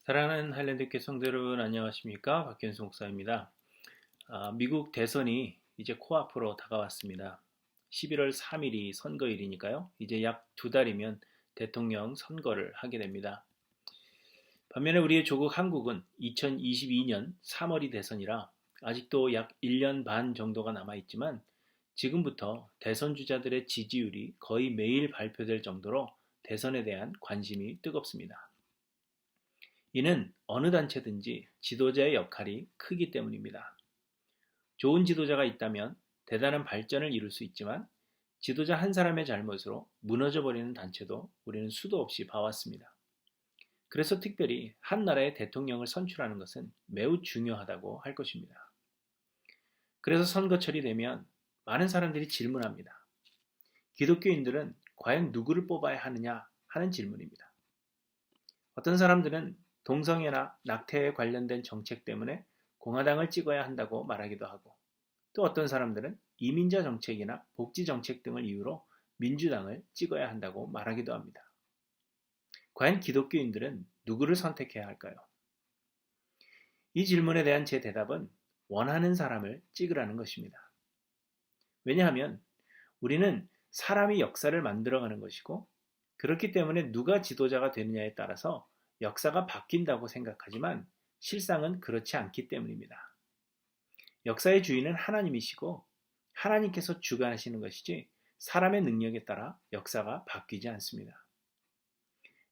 사랑하는 하일랜드 교회 성도 여러분 안녕하십니까? 박현수 목사입니다. 미국 대선이 이제 코앞으로 다가왔습니다. 11월 3일이 선거일이니까요. 이제 약 2달이면 대통령 선거를 하게 됩니다. 반면에 우리의 조국 한국은 2022년 3월이 대선이라 아직도 약 1년 반 정도가 남아있지만 지금부터 대선 주자들의 지지율이 거의 매일 발표될 정도로 대선에 대한 관심이 뜨겁습니다. 이는 어느 단체든지 지도자의 역할이 크기 때문입니다. 좋은 지도자가 있다면 대단한 발전을 이룰 수 있지만 지도자 한 사람의 잘못으로 무너져버리는 단체도 우리는 수도 없이 봐왔습니다. 그래서 특별히 한 나라의 대통령을 선출하는 것은 매우 중요하다고 할 것입니다. 그래서 선거철이 되면 많은 사람들이 질문합니다. 기독교인들은 과연 누구를 뽑아야 하느냐 하는 질문입니다. 어떤 사람들은 동성애나 낙태에 관련된 정책 때문에 공화당을 찍어야 한다고 말하기도 하고, 또 어떤 사람들은 이민자 정책이나 복지 정책 등을 이유로 민주당을 찍어야 한다고 말하기도 합니다. 과연 기독교인들은 누구를 선택해야 할까요? 이 질문에 대한 제 대답은 원하는 사람을 찍으라는 것입니다. 왜냐하면 우리는 사람이 역사를 만들어가는 것이고, 그렇기 때문에 누가 지도자가 되느냐에 따라서 역사가 바뀐다고 생각하지만 실상은 그렇지 않기 때문입니다. 역사의 주인은 하나님이시고 하나님께서 주관하시는 것이지 사람의 능력에 따라 역사가 바뀌지 않습니다.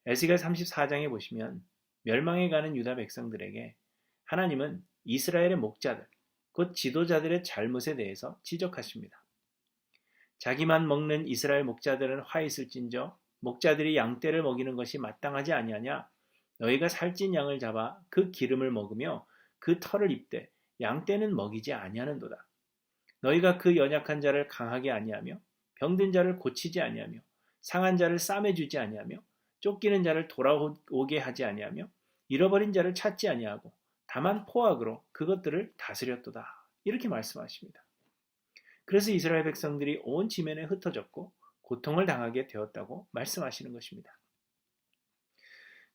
에스겔 34장에 보시면 멸망해 가는 유다 백성들에게 하나님은 이스라엘의 목자들, 곧 지도자들의 잘못에 대해서 지적하십니다. 자기만 먹는 이스라엘 목자들은 화 있을진저 목자들이 양떼를 먹이는 것이 마땅하지 아니하냐? 너희가 살찐 양을 잡아 그 기름을 먹으며 그 털을 입되 양떼는 먹이지 아니하는도다. 너희가 그 연약한 자를 강하게 아니하며 병든 자를 고치지 아니하며 상한 자를 싸매주지 아니하며 쫓기는 자를 돌아오게 하지 아니하며 잃어버린 자를 찾지 아니하고 다만 포악으로 그것들을 다스렸도다. 이렇게 말씀하십니다. 그래서 이스라엘 백성들이 온 지면에 흩어졌고 고통을 당하게 되었다고 말씀하시는 것입니다.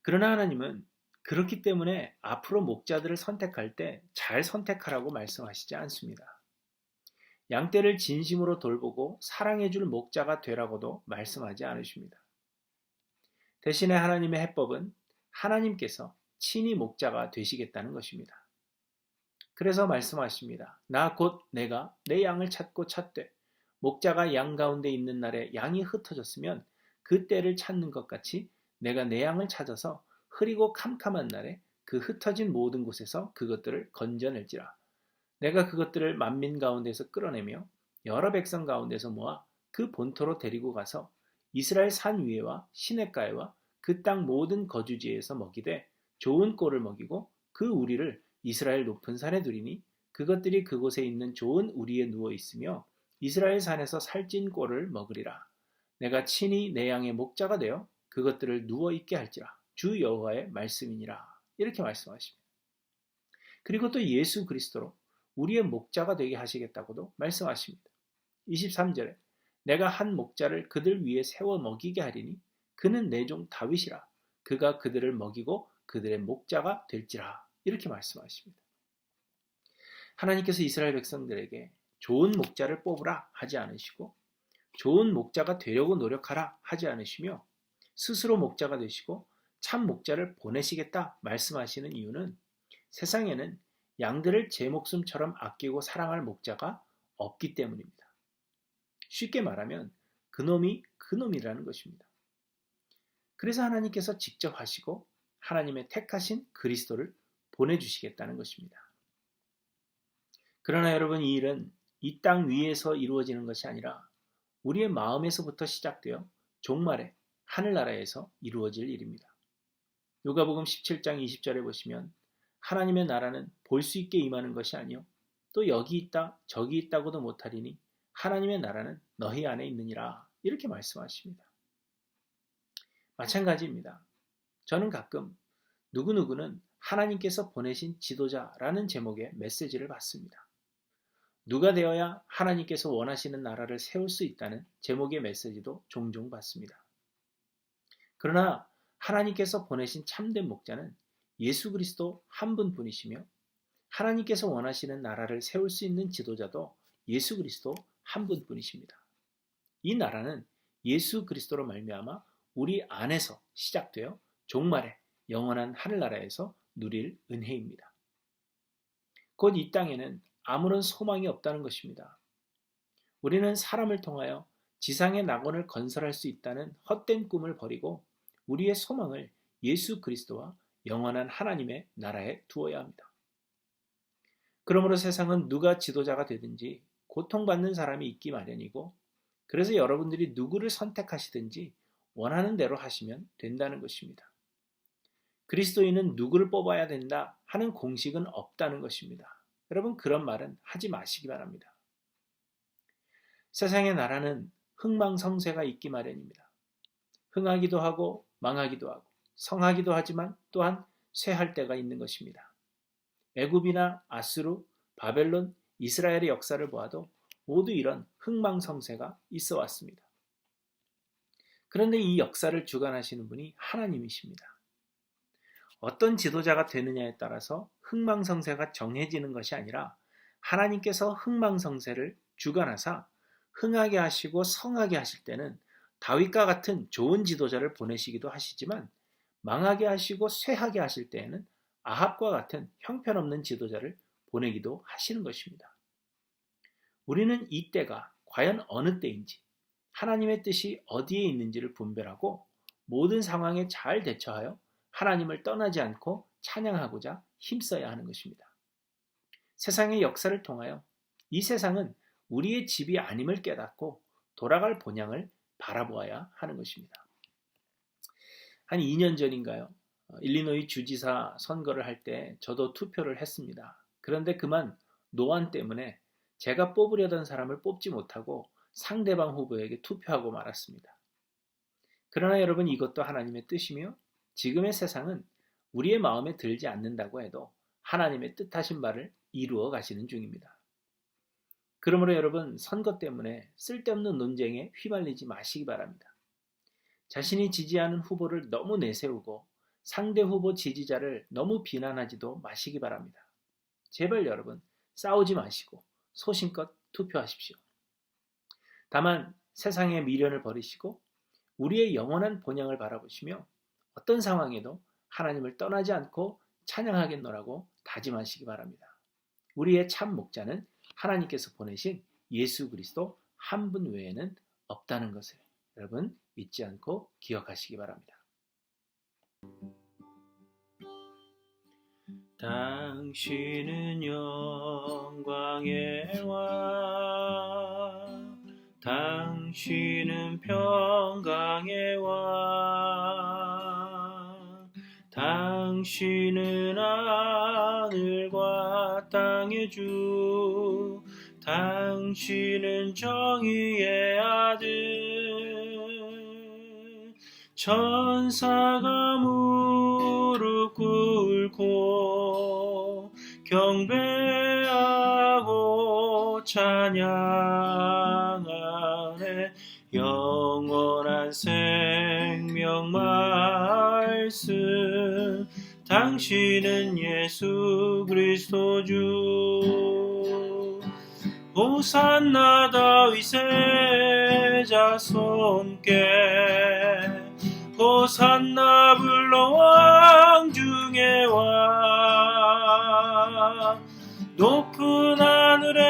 그러나 하나님은 그렇기 때문에 앞으로 목자들을 선택할 때 잘 선택하라고 말씀하시지 않습니다. 양떼를 진심으로 돌보고 사랑해줄 목자가 되라고도 말씀하지 않으십니다. 대신에 하나님의 해법은 하나님께서 친히 목자가 되시겠다는 것입니다. 그래서 말씀하십니다. 나 곧 내가 내 양을 찾고 찾되 목자가 양 가운데 있는 날에 양이 흩어졌으면 그 때를 찾는 것 같이 내가 내 양을 찾아서 흐리고 캄캄한 날에 그 흩어진 모든 곳에서 그것들을 건져낼지라. 내가 그것들을 만민 가운데서 끌어내며 여러 백성 가운데서 모아 그 본토로 데리고 가서 이스라엘 산 위에와 시냇가에와 그 땅 모든 거주지에서 먹이되 좋은 꼴을 먹이고 그 우리를 이스라엘 높은 산에 두리니 그것들이 그곳에 있는 좋은 우리에 누워 있으며 이스라엘 산에서 살찐 꼴을 먹으리라. 내가 친히 내 양의 목자가 되어 그것들을 누워 있게 할지라. 주 여호와의 말씀이니라. 이렇게 말씀하십니다. 그리고 또 예수 그리스도로 우리의 목자가 되게 하시겠다고도 말씀하십니다. 23절에 내가 한 목자를 그들 위에 세워 먹이게 하리니 그는 내 종 다윗이라. 그가 그들을 먹이고 그들의 목자가 될지라. 이렇게 말씀하십니다. 하나님께서 이스라엘 백성들에게 좋은 목자를 뽑으라 하지 않으시고 좋은 목자가 되려고 노력하라 하지 않으시며 스스로 목자가 되시고 참 목자를 보내시겠다 말씀하시는 이유는 세상에는 양들을 제 목숨처럼 아끼고 사랑할 목자가 없기 때문입니다. 쉽게 말하면 그놈이 그놈이라는 것입니다. 그래서 하나님께서 직접 하시고 하나님의 택하신 그리스도를 보내주시겠다는 것입니다. 그러나 여러분, 이 일은 이 땅 위에서 이루어지는 것이 아니라 우리의 마음에서부터 시작되어 종말에 하늘나라에서 이루어질 일입니다. 누가복음 17장 20절에 보시면 하나님의 나라는 볼 수 있게 임하는 것이 아니요 또 여기 있다 저기 있다고도 못하리니 하나님의 나라는 너희 안에 있느니라. 이렇게 말씀하십니다. 마찬가지입니다. 저는 가끔 누구누구는 하나님께서 보내신 지도자라는 제목의 메시지를 받습니다. 누가 되어야 하나님께서 원하시는 나라를 세울 수 있다는 제목의 메시지도 종종 받습니다. 그러나 하나님께서 보내신 참된 목자는 예수 그리스도 한 분뿐이시며 하나님께서 원하시는 나라를 세울 수 있는 지도자도 예수 그리스도 한 분뿐이십니다. 이 나라는 예수 그리스도로 말미암아 우리 안에서 시작되어 종말의 영원한 하늘나라에서 누릴 은혜입니다. 곧 이 땅에는 아무런 소망이 없다는 것입니다. 우리는 사람을 통하여 지상의 낙원을 건설할 수 있다는 헛된 꿈을 버리고 우리의 소망을 예수 그리스도와 영원한 하나님의 나라에 두어야 합니다. 그러므로 세상은 누가 지도자가 되든지 고통받는 사람이 있기 마련이고, 그래서 여러분들이 누구를 선택하시든지 원하는 대로 하시면 된다는 것입니다. 그리스도인은 누구를 뽑아야 된다 하는 공식은 없다는 것입니다. 여러분, 그런 말은 하지 마시기 바랍니다. 세상의 나라는 흥망성쇠가 있기 마련입니다. 흥하기도 하고 망하기도 하고 성하기도 하지만 또한 쇠할 때가 있는 것입니다. 애굽이나 아수르, 바벨론, 이스라엘의 역사를 보아도 모두 이런 흥망성쇠가 있어 왔습니다. 그런데 이 역사를 주관하시는 분이 하나님이십니다. 어떤 지도자가 되느냐에 따라서 흥망성쇠가 정해지는 것이 아니라 하나님께서 흥망성쇠를 주관하사 흥하게 하시고 성하게 하실 때는 다윗과 같은 좋은 지도자를 보내시기도 하시지만, 망하게 하시고 쇠하게 하실 때에는 아합과 같은 형편없는 지도자를 보내기도 하시는 것입니다. 우리는 이 때가 과연 어느 때인지, 하나님의 뜻이 어디에 있는지를 분별하고 모든 상황에 잘 대처하여 하나님을 떠나지 않고 찬양하고자 힘써야 하는 것입니다. 세상의 역사를 통하여 이 세상은 우리의 집이 아님을 깨닫고 돌아갈 본향을 바라보아야 하는 것입니다. 한 2년 전인가요? 일리노이 주지사 선거를 할 때 저도 투표를 했습니다. 그런데 그만 노안 때문에 제가 뽑으려던 사람을 뽑지 못하고 상대방 후보에게 투표하고 말았습니다. 그러나 여러분, 이것도 하나님의 뜻이며 지금의 세상은 우리의 마음에 들지 않는다고 해도 하나님의 뜻하신 바를 이루어 가시는 중입니다. 그러므로 여러분, 선거 때문에 쓸데없는 논쟁에 휘말리지 마시기 바랍니다. 자신이 지지하는 후보를 너무 내세우고 상대 후보 지지자를 너무 비난하지도 마시기 바랍니다. 제발 여러분, 싸우지 마시고 소신껏 투표하십시오. 다만 세상의 미련을 버리시고 우리의 영원한 본향을 바라보시며 어떤 상황에도 하나님을 떠나지 않고 찬양하겠노라고 다짐하시기 바랍니다. 우리의 참 목자는 하나님께서 보내신 예수 그리스도 한 분 외에는 없다는 것을 여러분 잊지 않고 기억하시기 바랍니다. 당신은 영광의 왕, 당신은 평강의 왕, 당신은 하늘과 땅의 주, 당신은 정의의 아들. 천사가 무릎 꿇고 경배하고 찬양하네. 영원한 생명 말씀, 당신은 예수 그리스도 주. 호산나 다윗의 자손께, 호산나 불러 왕 중에 왕. 높은 하늘엔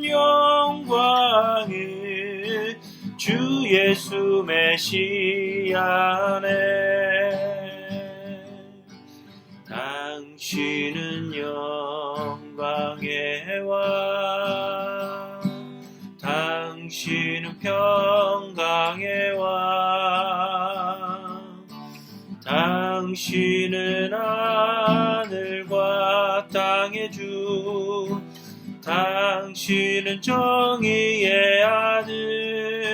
영광을 주 예수 메시아네. 당신은 영광의 왕, 당신은 평강의 왕, 당신은 하늘과 땅의 주, 당신은 정의의 아들.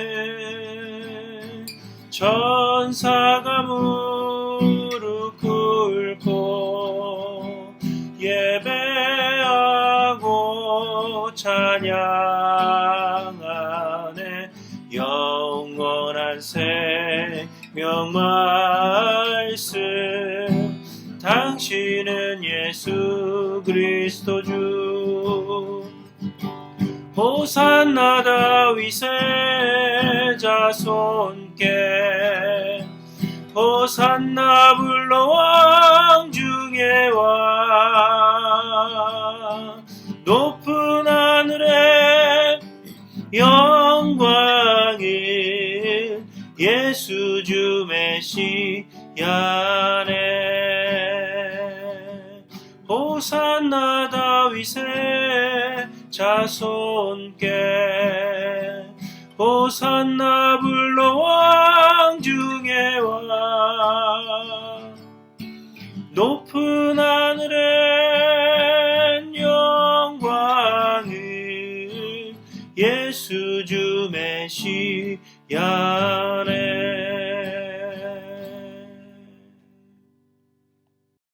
천사가 무릎 꿇고 예배하고 찬양하네. 영원한 생명 말씀, 당신은 예수 그리스도 주. 호산나 다윗의 자손께 호산나 불러 왕 중에 왕. 높은 하늘에 영광을 예수 주 메시아네. 호산나 다윗의 자손께 호산나 불러 왕 중에 왕. 높은 하늘에